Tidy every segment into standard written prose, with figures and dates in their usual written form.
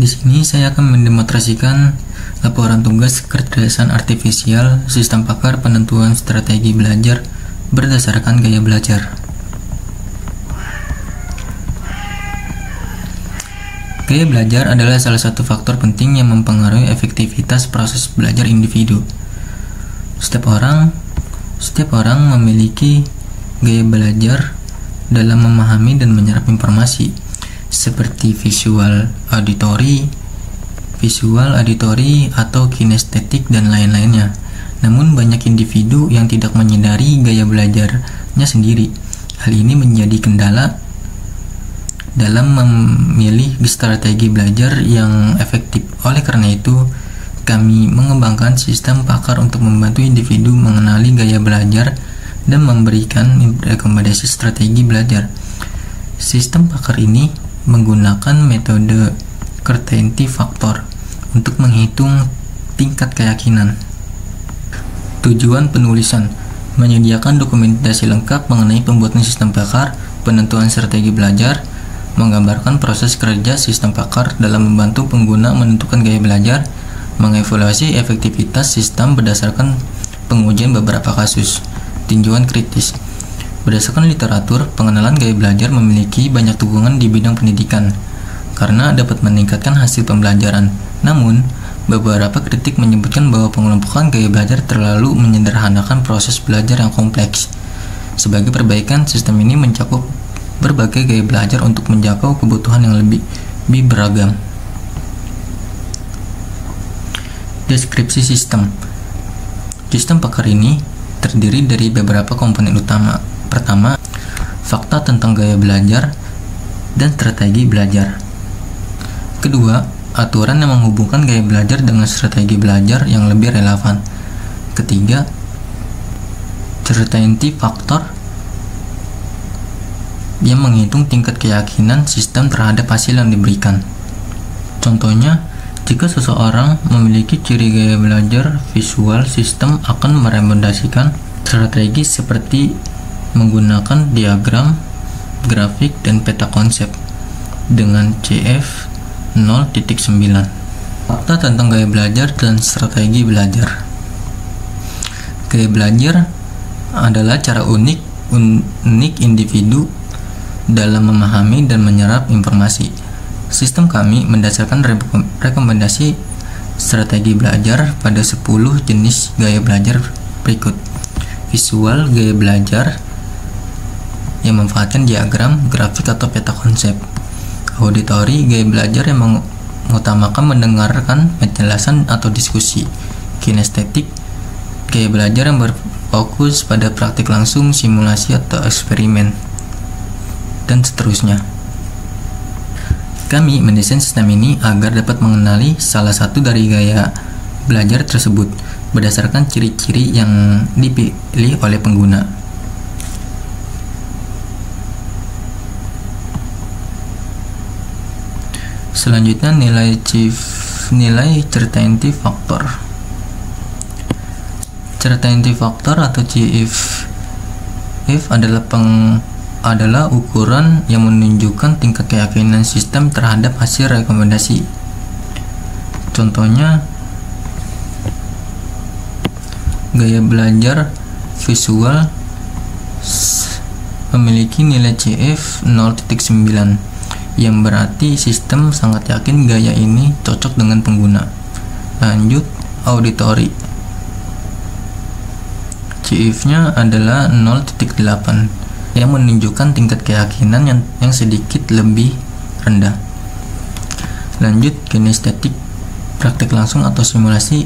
Di sini saya akan mendemonstrasikan laporan tugas kecerdasan artifisial sistem pakar penentuan strategi belajar berdasarkan gaya belajar. Gaya belajar adalah salah satu faktor penting yang mempengaruhi efektivitas proses belajar individu. Setiap orang memiliki gaya belajar dalam memahami dan menyerap informasi, seperti visual, auditory, atau kinestetik dan lain-lainnya. Namun banyak individu yang tidak menyadari gaya belajarnya sendiri. Hal ini menjadi kendala dalam memilih strategi belajar yang efektif. Oleh karena itu, kami mengembangkan sistem pakar untuk membantu individu mengenali gaya belajar dan memberikan rekomendasi strategi belajar. Sistem pakar ini menggunakan metode Certainty Factor untuk menghitung tingkat keyakinan. Tujuan penulisan: menyediakan dokumentasi lengkap mengenai pembuatan sistem pakar, penentuan strategi belajar, menggambarkan proses kerja sistem pakar dalam membantu pengguna menentukan gaya belajar, mengevaluasi efektivitas sistem berdasarkan pengujian beberapa kasus. Tinjauan kritis: berdasarkan literatur, pengenalan gaya belajar memiliki banyak dukungan di bidang pendidikan karena dapat meningkatkan hasil pembelajaran. Namun, beberapa kritik menyebutkan bahwa pengelompokan gaya belajar terlalu menyederhanakan proses belajar yang kompleks. Sebagai perbaikan, sistem ini mencakup berbagai gaya belajar untuk menjangkau kebutuhan yang lebih beragam. Deskripsi sistem. Sistem pakar ini terdiri dari beberapa komponen utama. Pertama, fakta tentang gaya belajar dan strategi belajar. Kedua, aturan yang menghubungkan gaya belajar dengan strategi belajar yang lebih relevan. Ketiga, Certainty Factor yang menghitung tingkat keyakinan sistem terhadap hasil yang diberikan. Contohnya, jika seseorang memiliki ciri gaya belajar visual, sistem akan merekomendasikan strategi seperti menggunakan diagram, grafik, dan peta konsep dengan CF 0.9. Fakta tentang gaya belajar dan strategi belajar. Gaya belajar adalah cara unik individu dalam memahami dan menyerap informasi. Sistem kami mendasarkan rekomendasi strategi belajar pada 10 jenis gaya belajar berikut. Visual, gaya belajar yang memanfaatkan diagram, grafik, atau peta konsep. Auditory, gaya belajar yang mengutamakan mendengarkan penjelasan atau diskusi. Kinestetik, gaya belajar yang berfokus pada praktik langsung, simulasi, atau eksperimen, dan seterusnya. Kami mendesain sistem ini agar dapat mengenali salah satu dari gaya belajar tersebut berdasarkan ciri-ciri yang dipilih oleh pengguna. Selanjutnya, nilai Certainty Factor. Certainty Factor atau CF adalah ukuran yang menunjukkan tingkat keyakinan sistem terhadap hasil rekomendasi. Contohnya, gaya belajar visual memiliki nilai CF 0.9 yang berarti sistem sangat yakin gaya ini cocok dengan pengguna. Lanjut, auditory. CF-nya adalah 0.8 yang menunjukkan tingkat keyakinan yang sedikit lebih rendah. Lanjut, kinestetik, praktek langsung atau simulasi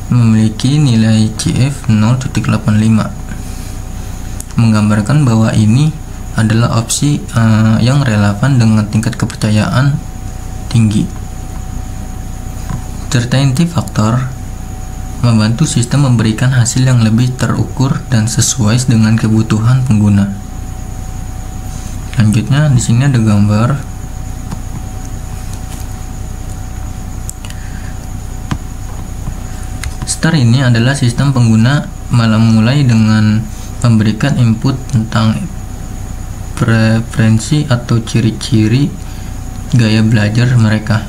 memiliki nilai CF 0.85 menggambarkan bahwa ini adalah opsi yang relevan dengan tingkat kepercayaan tinggi. Certainty Factor membantu sistem memberikan hasil yang lebih terukur dan sesuai dengan kebutuhan pengguna. Selanjutnya, di sini ada gambar. STAR ini adalah sistem pengguna mulai dengan memberikan input tentang preferensi atau ciri-ciri gaya belajar mereka.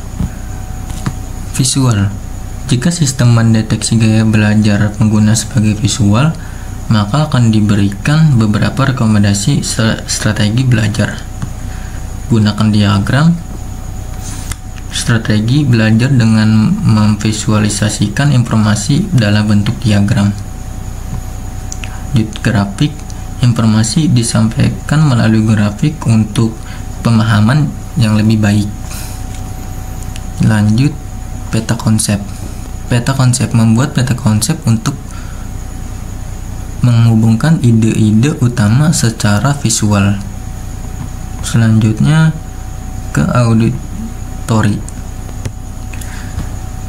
Visual. Jika sistem mendeteksi gaya belajar pengguna sebagai visual, maka akan diberikan beberapa rekomendasi strategi belajar. Gunakan diagram. Strategi belajar dengan memvisualisasikan informasi dalam bentuk diagram. Grafik. Informasi disampaikan melalui grafik untuk pemahaman yang lebih baik. Lanjut, peta konsep. Peta konsep membuat peta konsep untuk menghubungkan ide-ide utama secara visual. Selanjutnya ke auditori.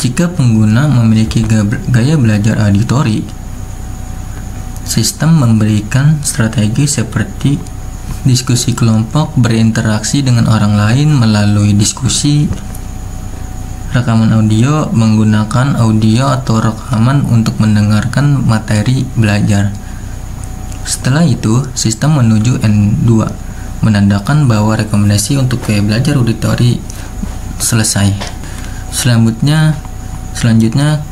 Jika pengguna memiliki gaya belajar auditori, sistem memberikan strategi seperti diskusi kelompok, berinteraksi dengan orang lain melalui diskusi, rekaman audio, menggunakan audio atau rekaman untuk mendengarkan materi belajar. Setelah itu, sistem menuju N2, menandakan bahwa rekomendasi untuk gaya belajar auditori selesai. Selanjutnya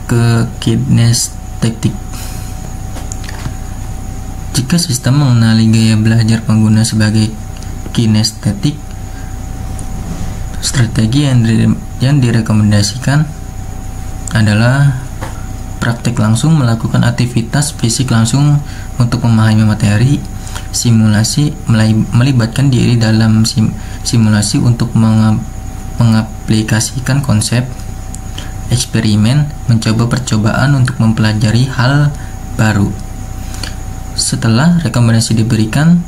ke kinestetik. Jika sistem mengenali gaya belajar pengguna sebagai kinestetik, strategi yang direkomendasikan adalah praktik langsung, melakukan aktivitas fisik langsung untuk memahami materi, simulasi, melibatkan diri dalam simulasi untuk mengaplikasikan konsep, eksperimen, mencoba percobaan untuk mempelajari hal baru. Setelah rekomendasi diberikan,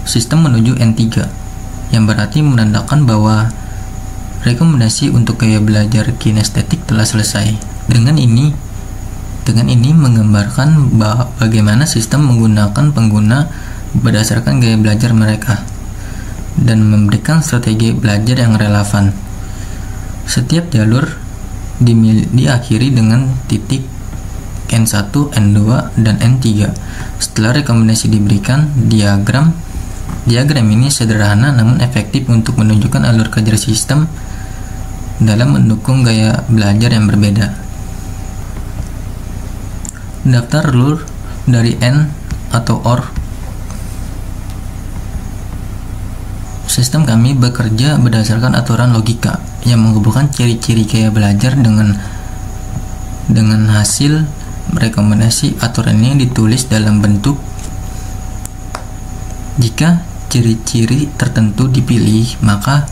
sistem menuju N3, yang berarti menandakan bahwa rekomendasi untuk gaya belajar kinestetik telah selesai. Dengan ini menggambarkan bagaimana sistem menggunakan pengguna berdasarkan gaya belajar mereka dan memberikan strategi belajar yang relevan. Setiap jalur diakhiri dengan titik N1, N2, dan N3. Setelah rekomendasi diberikan, diagram ini sederhana namun efektif untuk menunjukkan alur kerja sistem dalam mendukung gaya belajar yang berbeda. Daftar rule dari N atau OR. Sistem kami bekerja berdasarkan aturan logika yang menghubungkan ciri-ciri gaya belajar dengan hasil rekomendasi. Aturan ini ditulis dalam bentuk jika ciri-ciri tertentu dipilih, maka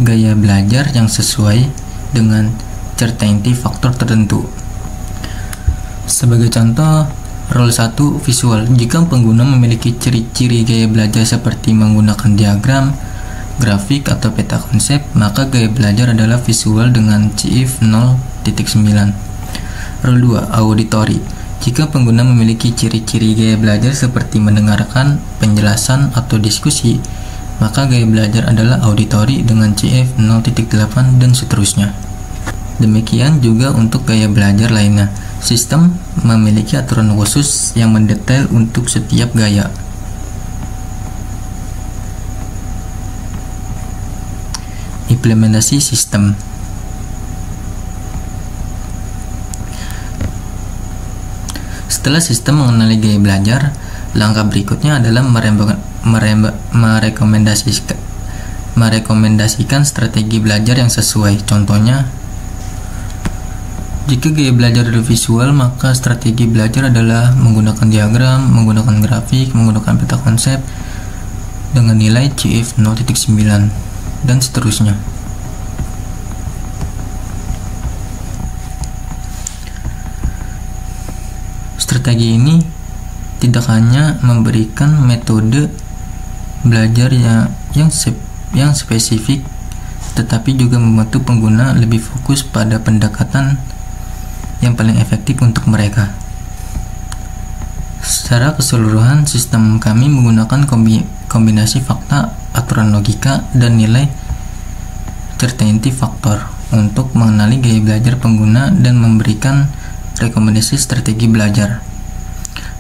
gaya belajar yang sesuai dengan certainty faktor tertentu. Sebagai contoh, rule 1 visual. Jika pengguna memiliki ciri-ciri gaya belajar seperti menggunakan diagram, grafik, atau peta konsep, maka gaya belajar adalah visual dengan CIF 0.9. Rule 2 auditori. Jika pengguna memiliki ciri-ciri gaya belajar seperti mendengarkan penjelasan atau diskusi, maka gaya belajar adalah auditori dengan CF 0.8 dan seterusnya. Demikian juga untuk gaya belajar lainnya. Sistem memiliki aturan khusus yang mendetail untuk setiap gaya. Implementasi sistem. Setelah sistem mengenali gaya belajar, langkah berikutnya adalah merekomendasikan strategi belajar yang sesuai. Contohnya, jika gaya belajar adalah visual, maka strategi belajar adalah menggunakan diagram, menggunakan grafik, menggunakan peta konsep dengan nilai CIF 0.9 dan seterusnya. Strategi ini tidak hanya memberikan metode belajar yang spesifik, tetapi juga membantu pengguna lebih fokus pada pendekatan yang paling efektif untuk mereka. Secara keseluruhan, sistem kami menggunakan kombinasi fakta, aturan logika, dan nilai certainty faktor untuk mengenali gaya belajar pengguna dan memberikan rekomendasi strategi belajar.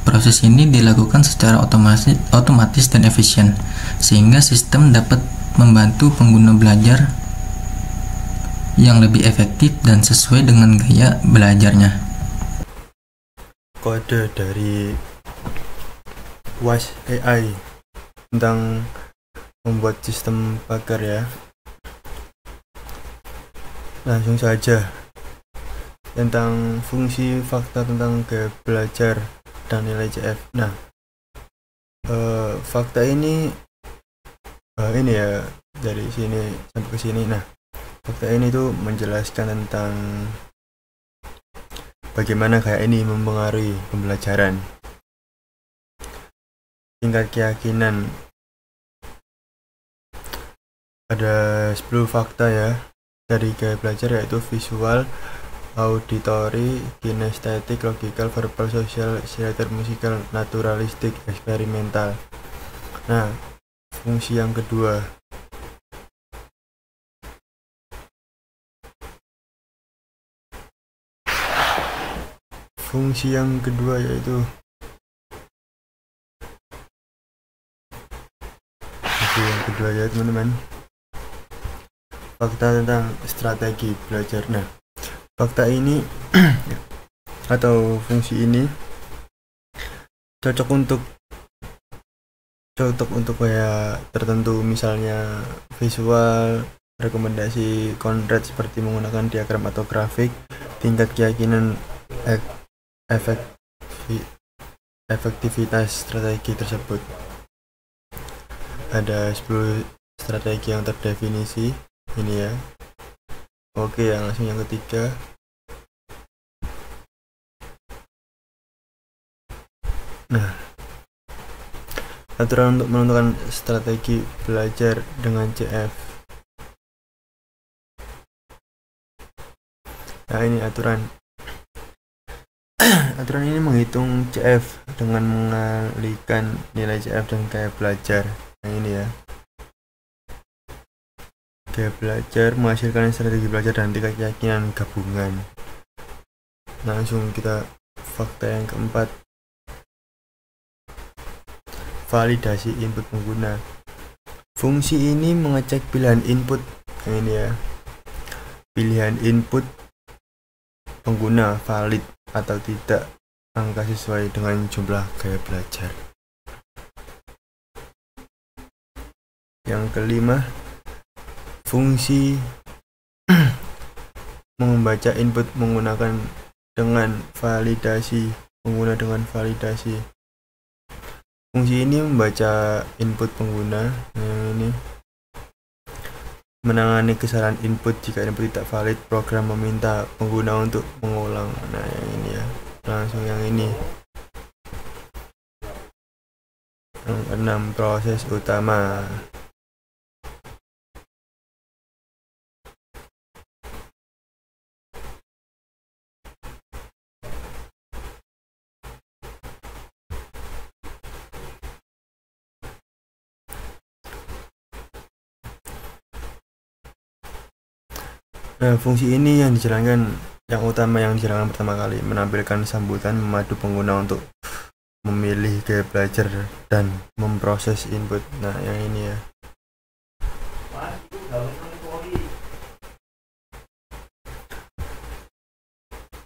Proses ini dilakukan secara otomatis dan efisien, sehingga sistem dapat membantu pengguna belajar yang lebih efektif dan sesuai dengan gaya belajarnya. Kode dari Wise AI tentang membuat sistem pagar ya. Langsung saja tentang fungsi fakta tentang gaya belajar dan nilai CF. Nah, fakta ini ya dari sini sampai ke sini. Nah, fakta ini tuh menjelaskan tentang bagaimana gaya ini mempengaruhi pembelajaran. Tingkat keyakinan ada 10 fakta ya dari gaya belajar, yaitu visual, auditory, kinestetik, logikal, verbal, sosial, theater, musikal, naturalistik, eksperimental. Nah, fungsi yang kedua. Fungsi yang kedua yaitu ya teman-teman, fakta tentang strategi belajar. Nah, fakta ini atau fungsi ini cocok untuk kayak tertentu, misalnya visual, rekomendasi konkret seperti menggunakan diagram atau grafik, tingkat keyakinan efektivitas strategi tersebut. Ada 10 strategi yang terdefinisi ini ya. Oke, yang langsung yang ketiga. Nah, aturan untuk menentukan strategi belajar dengan CF. Nah, ini aturan. Aturan ini menghitung CF dengan mengalihkan nilai CF dan gaya belajar. Nah, ini ya. Gaya belajar menghasilkan strategi belajar dan tingkat keyakinan gabungan. Langsung kita fakta yang keempat. Validasi input pengguna. Fungsi ini mengecek pilihan input. Nah, ini ya. Pilihan input pengguna valid atau tidak angka sesuai dengan jumlah gaya belajar. Yang kelima, fungsi membaca input menggunakan dengan validasi pengguna dengan validasi. Fungsi ini membaca input pengguna. Ini menangani kesalahan input. Jika input tidak valid, program meminta pengguna untuk mengulang. Nah, yang ini ya. Langsung yang ini. Yang keenam, proses utama. Nah, fungsi ini yang utama yang dijalankan pertama kali, menampilkan sambutan memadu pengguna untuk memilih gaya belajar dan memproses input. Nah, yang ini ya.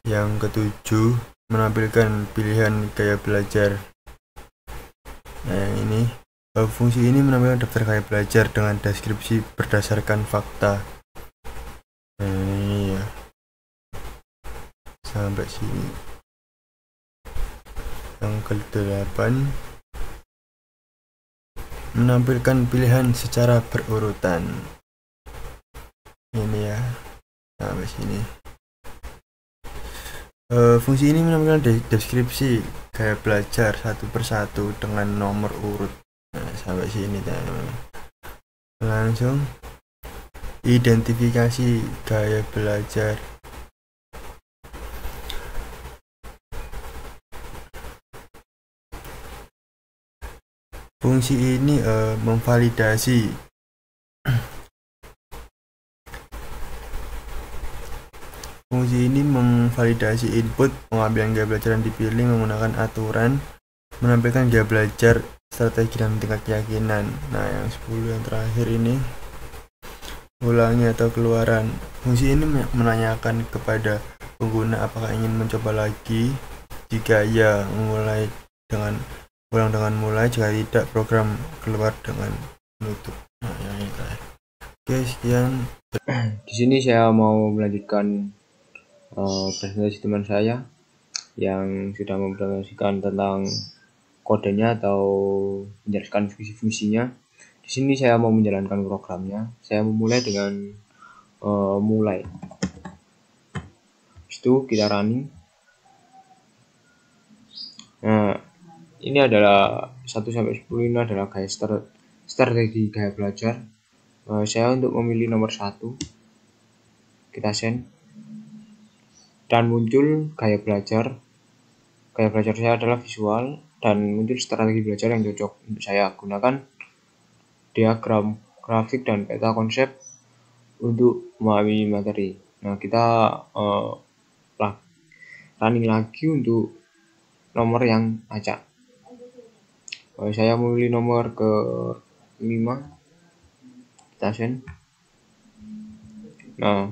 Yang ketujuh, menampilkan pilihan gaya belajar. Nah, yang ini. Fungsi ini menampilkan daftar gaya belajar dengan deskripsi berdasarkan fakta. Nah, ini ya. Sampai sini. Yang ke-8, menampilkan pilihan secara berurutan. Ini ya. Sampai sini. Fungsi ini menampilkan deskripsi gaya belajar satu persatu dengan nomor urut. Nah, sampai sini teman-teman. Langsung identifikasi gaya belajar. Fungsi ini memvalidasi input, pengambilan gaya belajar yang dipilih menggunakan aturan, menampilkan gaya belajar, strategi dan tingkat keyakinan. Nah, yang 10 yang terakhir ini, ulangi atau keluaran. Fungsi ini menanyakan kepada pengguna apakah ingin mencoba lagi. Jika ya, ulang dengan mulai. Jika tidak, program keluar dengan menutup. Nah, yang ini terakhir. Oke, sekian. Di sini saya mau melanjutkan presentasi teman saya yang sudah mempresentasikan tentang kodenya atau menjelaskan fungsi-fungsinya. Di sini saya mau menjalankan programnya. Saya memulai dengan mulai. Itu kita running. Nah, ini adalah 1-10 ini adalah gaya strategi gaya belajar. Saya untuk memilih nomor 1. Kita send. Dan muncul gaya belajar. Gaya belajar saya adalah visual dan muncul strategi belajar yang cocok untuk saya. Gunakan diagram, grafik, dan peta konsep untuk memahami materi. Nah, kita running lagi untuk nomor yang acak. Saya memilih nomor ke 5. Kita send. Nah,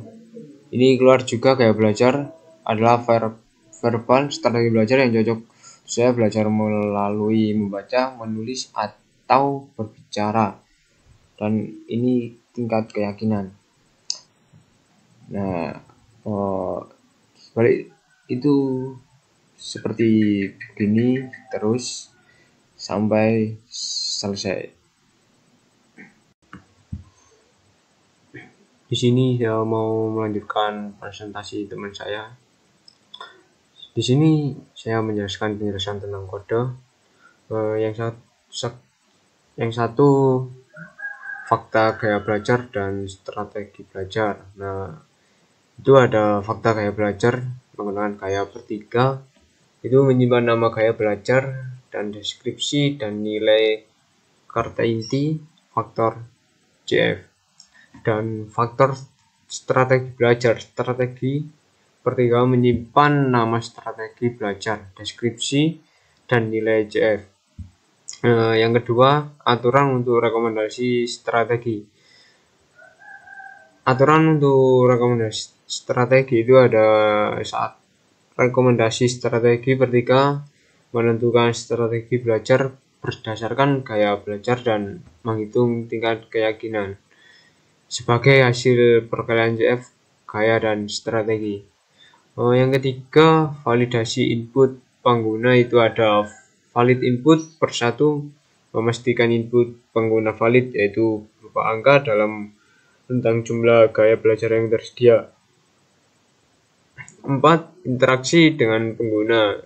ini keluar juga gaya belajar adalah verbal, strategi belajar yang cocok. Saya belajar melalui membaca, menulis, atau berbicara. Dan ini tingkat keyakinan. Nah, balik itu seperti begini terus sampai selesai. Di sini saya mau melanjutkan presentasi teman saya. Di sini saya menjelaskan penjelasan tentang kode. Yang satu fakta gaya belajar dan strategi belajar. Nah, itu ada fakta gaya belajar menggunakan gaya bertiga. Itu menyimpan nama gaya belajar dan deskripsi dan nilai kata inti faktor CF. Dan faktor strategi belajar. Strategi bertiga menyimpan nama strategi belajar, deskripsi, dan nilai CF. Yang kedua, aturan untuk rekomendasi strategi. Aturan untuk rekomendasi strategi itu ada saat rekomendasi strategi bertiga menentukan strategi belajar berdasarkan gaya belajar dan menghitung tingkat keyakinan sebagai hasil perkalian CF, gaya, dan strategi. Yang ketiga, validasi input pengguna itu ada valid input per 1, memastikan input pengguna valid yaitu berupa angka dalam tentang jumlah gaya belajar yang tersedia. 4. Interaksi dengan pengguna.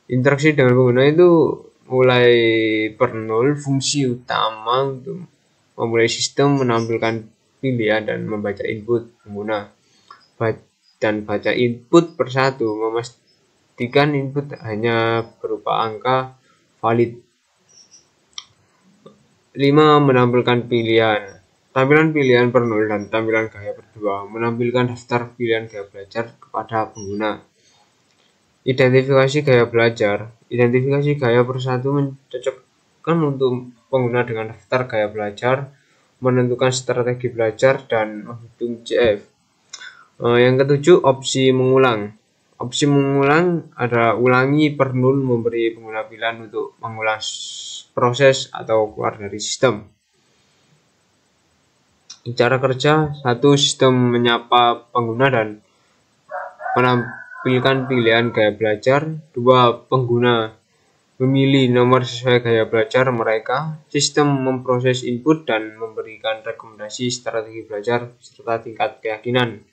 Interaksi dengan pengguna itu mulai per 0, fungsi utama untuk memulai sistem menampilkan pilihan dan membaca input pengguna dan baca input per 1, memastikan input hanya berupa angka valid. 5. Menampilkan pilihan. Tampilan pilihan per 0 dan tampilan gaya per 2 menampilkan daftar pilihan gaya belajar kepada pengguna. Identifikasi gaya belajar. Identifikasi gaya per 1 mencocokkan untuk pengguna dengan daftar gaya belajar, menentukan strategi belajar, dan menghitung CF. Yang ketujuh, opsi mengulang. Opsi mengulang adalah ulangi per 0, memberi pengguna pilihan untuk mengulang proses atau keluar dari sistem. Cara kerja: 1. Sistem menyapa pengguna dan menampilkan pilihan gaya belajar. 2. Pengguna memilih nomor sesuai gaya belajar mereka. Sistem memproses input dan memberikan rekomendasi strategi belajar serta tingkat keyakinan.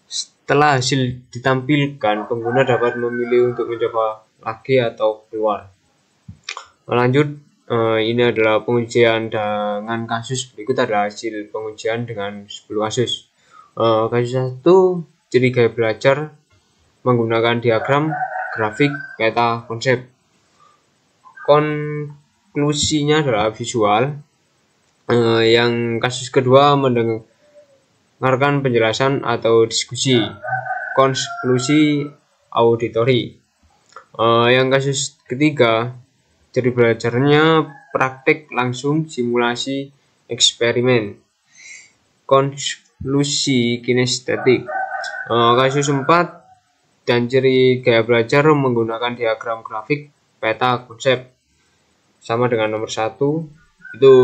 Setelah hasil ditampilkan, pengguna dapat memilih untuk mencoba lagi atau keluar. Lanjut, ini adalah pengujian dengan kasus. Berikut adalah hasil pengujian dengan 10 kasus. Kasus 1, ciri gaya belajar menggunakan diagram, grafik, peta, konsep. Konklusinya adalah visual. Yang kasus kedua, mendengarkan penjelasan atau diskusi. Konklusi auditori. Yang kasus ketiga, ciri belajarnya praktek langsung, simulasi, eksperimen. konsklusi kinestetik. Kasus 4 dan ciri gaya belajar menggunakan diagram grafik, peta, konsep. Sama dengan nomor 1, itu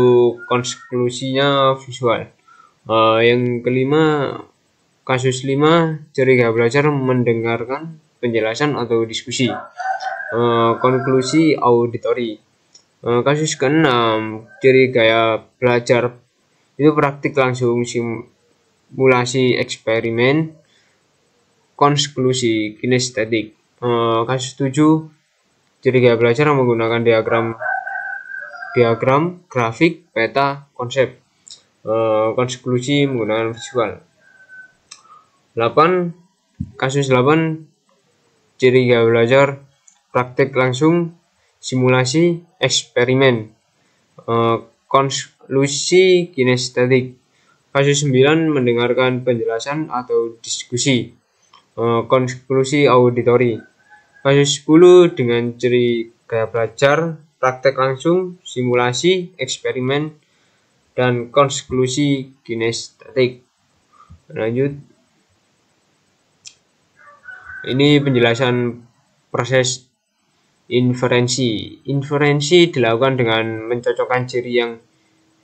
konklusinya visual. Yang kelima, kasus 5, ciri gaya belajar mendengarkan penjelasan atau diskusi. Konklusi auditori. Kasus ke-6, ciri gaya belajar itu praktik langsung, simulasi eksperimen, konklusi kinestetik. Kasus 7, ciri gaya belajar menggunakan diagram, grafik, peta, konsep. Konklusi menggunakan visual. 8, kasus 8, ciri gaya belajar praktik langsung, simulasi eksperimen, konklusi kinestetik. Kasus 9, mendengarkan penjelasan atau diskusi, konklusi auditori. Kasus 10, dengan ciri gaya belajar praktek langsung, simulasi eksperimen, dan konklusi kinestetik. Lanjut, ini penjelasan proses inferensi. Inferensi dilakukan dengan mencocokkan ciri yang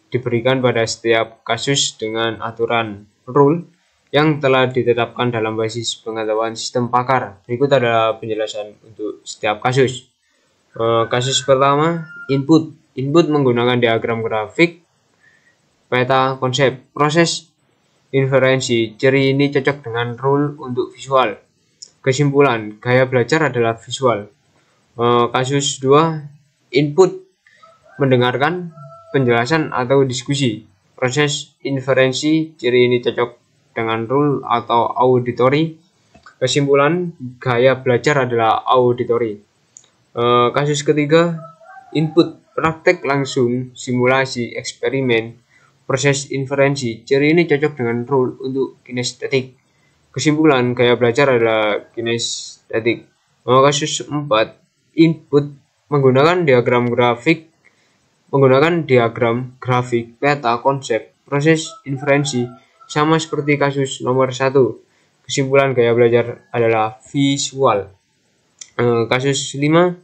diberikan pada setiap kasus dengan aturan rule yang telah ditetapkan dalam basis pengetahuan sistem pakar. Berikut adalah penjelasan untuk setiap kasus. Kasus pertama, input. Input menggunakan diagram grafik, peta, konsep. Proses inferensi. Ciri ini cocok dengan rule untuk visual. Kesimpulan, gaya belajar adalah visual. Kasus 2, input mendengarkan penjelasan atau diskusi. Proses inferensi, ciri ini cocok dengan rule atau auditori. Kesimpulan, gaya belajar adalah auditori. Kasus ketiga, input praktek langsung, simulasi eksperimen, proses inferensi. Ciri ini cocok dengan rule untuk kinestetik. Kesimpulan, gaya belajar adalah kinestetik. Kasus 4, input menggunakan diagram grafik, peta, konsep, proses inferensi. Sama seperti kasus nomor 1. Kesimpulan, gaya belajar adalah visual. Kasus 5,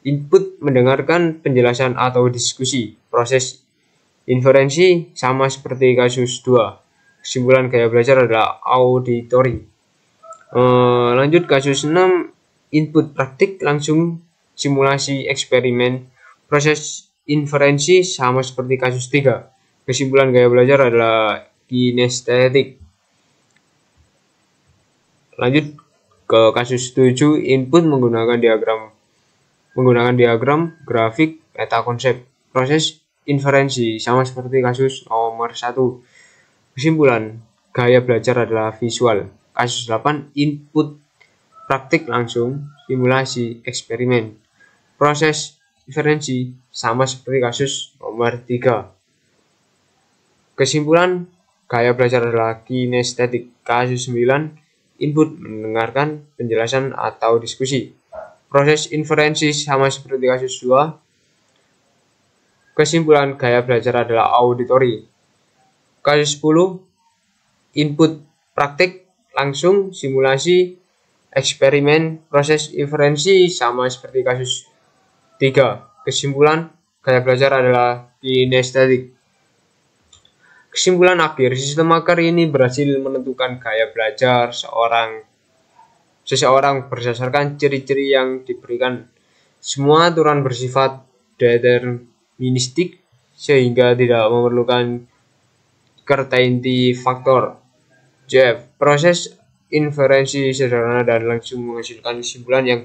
input mendengarkan penjelasan atau diskusi. Proses inferensi sama seperti kasus 2. Kesimpulan, gaya belajar adalah auditori. Lanjut, kasus 6, input praktik langsung, simulasi eksperimen, proses inferensi sama seperti kasus 3. Kesimpulan, gaya belajar adalah kinestetik. Lanjut ke kasus 7, input menggunakan diagram grafik, peta, konsep. Proses inferensi sama seperti kasus nomor 1. Kesimpulan, gaya belajar adalah visual. Kasus 8, input praktik langsung, simulasi eksperimen, proses inferensi sama seperti kasus nomor 3. Kesimpulan, gaya belajar adalah kinestetik. Kasus 9, input mendengarkan penjelasan atau diskusi. Proses inferensi sama seperti kasus 2. Kesimpulan, gaya belajar adalah auditori. Kasus 10, input praktik langsung, simulasi eksperimen, proses inferensi sama seperti kasus 3. Kesimpulan, gaya belajar adalah kinestetik. Kesimpulan akhir, sistem akar ini berhasil menentukan gaya belajar seseorang berdasarkan ciri-ciri yang diberikan. Semua aturan bersifat deterministik sehingga tidak memerlukan certainty faktor. Jeff, proses inferensi sederhana dan langsung menghasilkan kesimpulan yang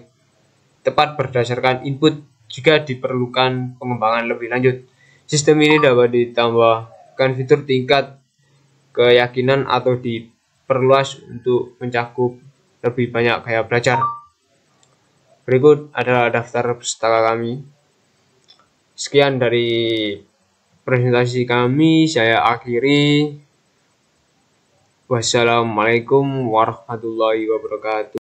tepat berdasarkan input. Jika diperlukan pengembangan lebih lanjut, sistem ini dapat ditambahkan fitur tingkat keyakinan atau diperluas untuk mencakup lebih banyak gaya belajar. Berikut adalah daftar pustaka kami. Sekian dari presentasi kami, saya akhiri. Wassalamualaikum warahmatullahi wabarakatuh.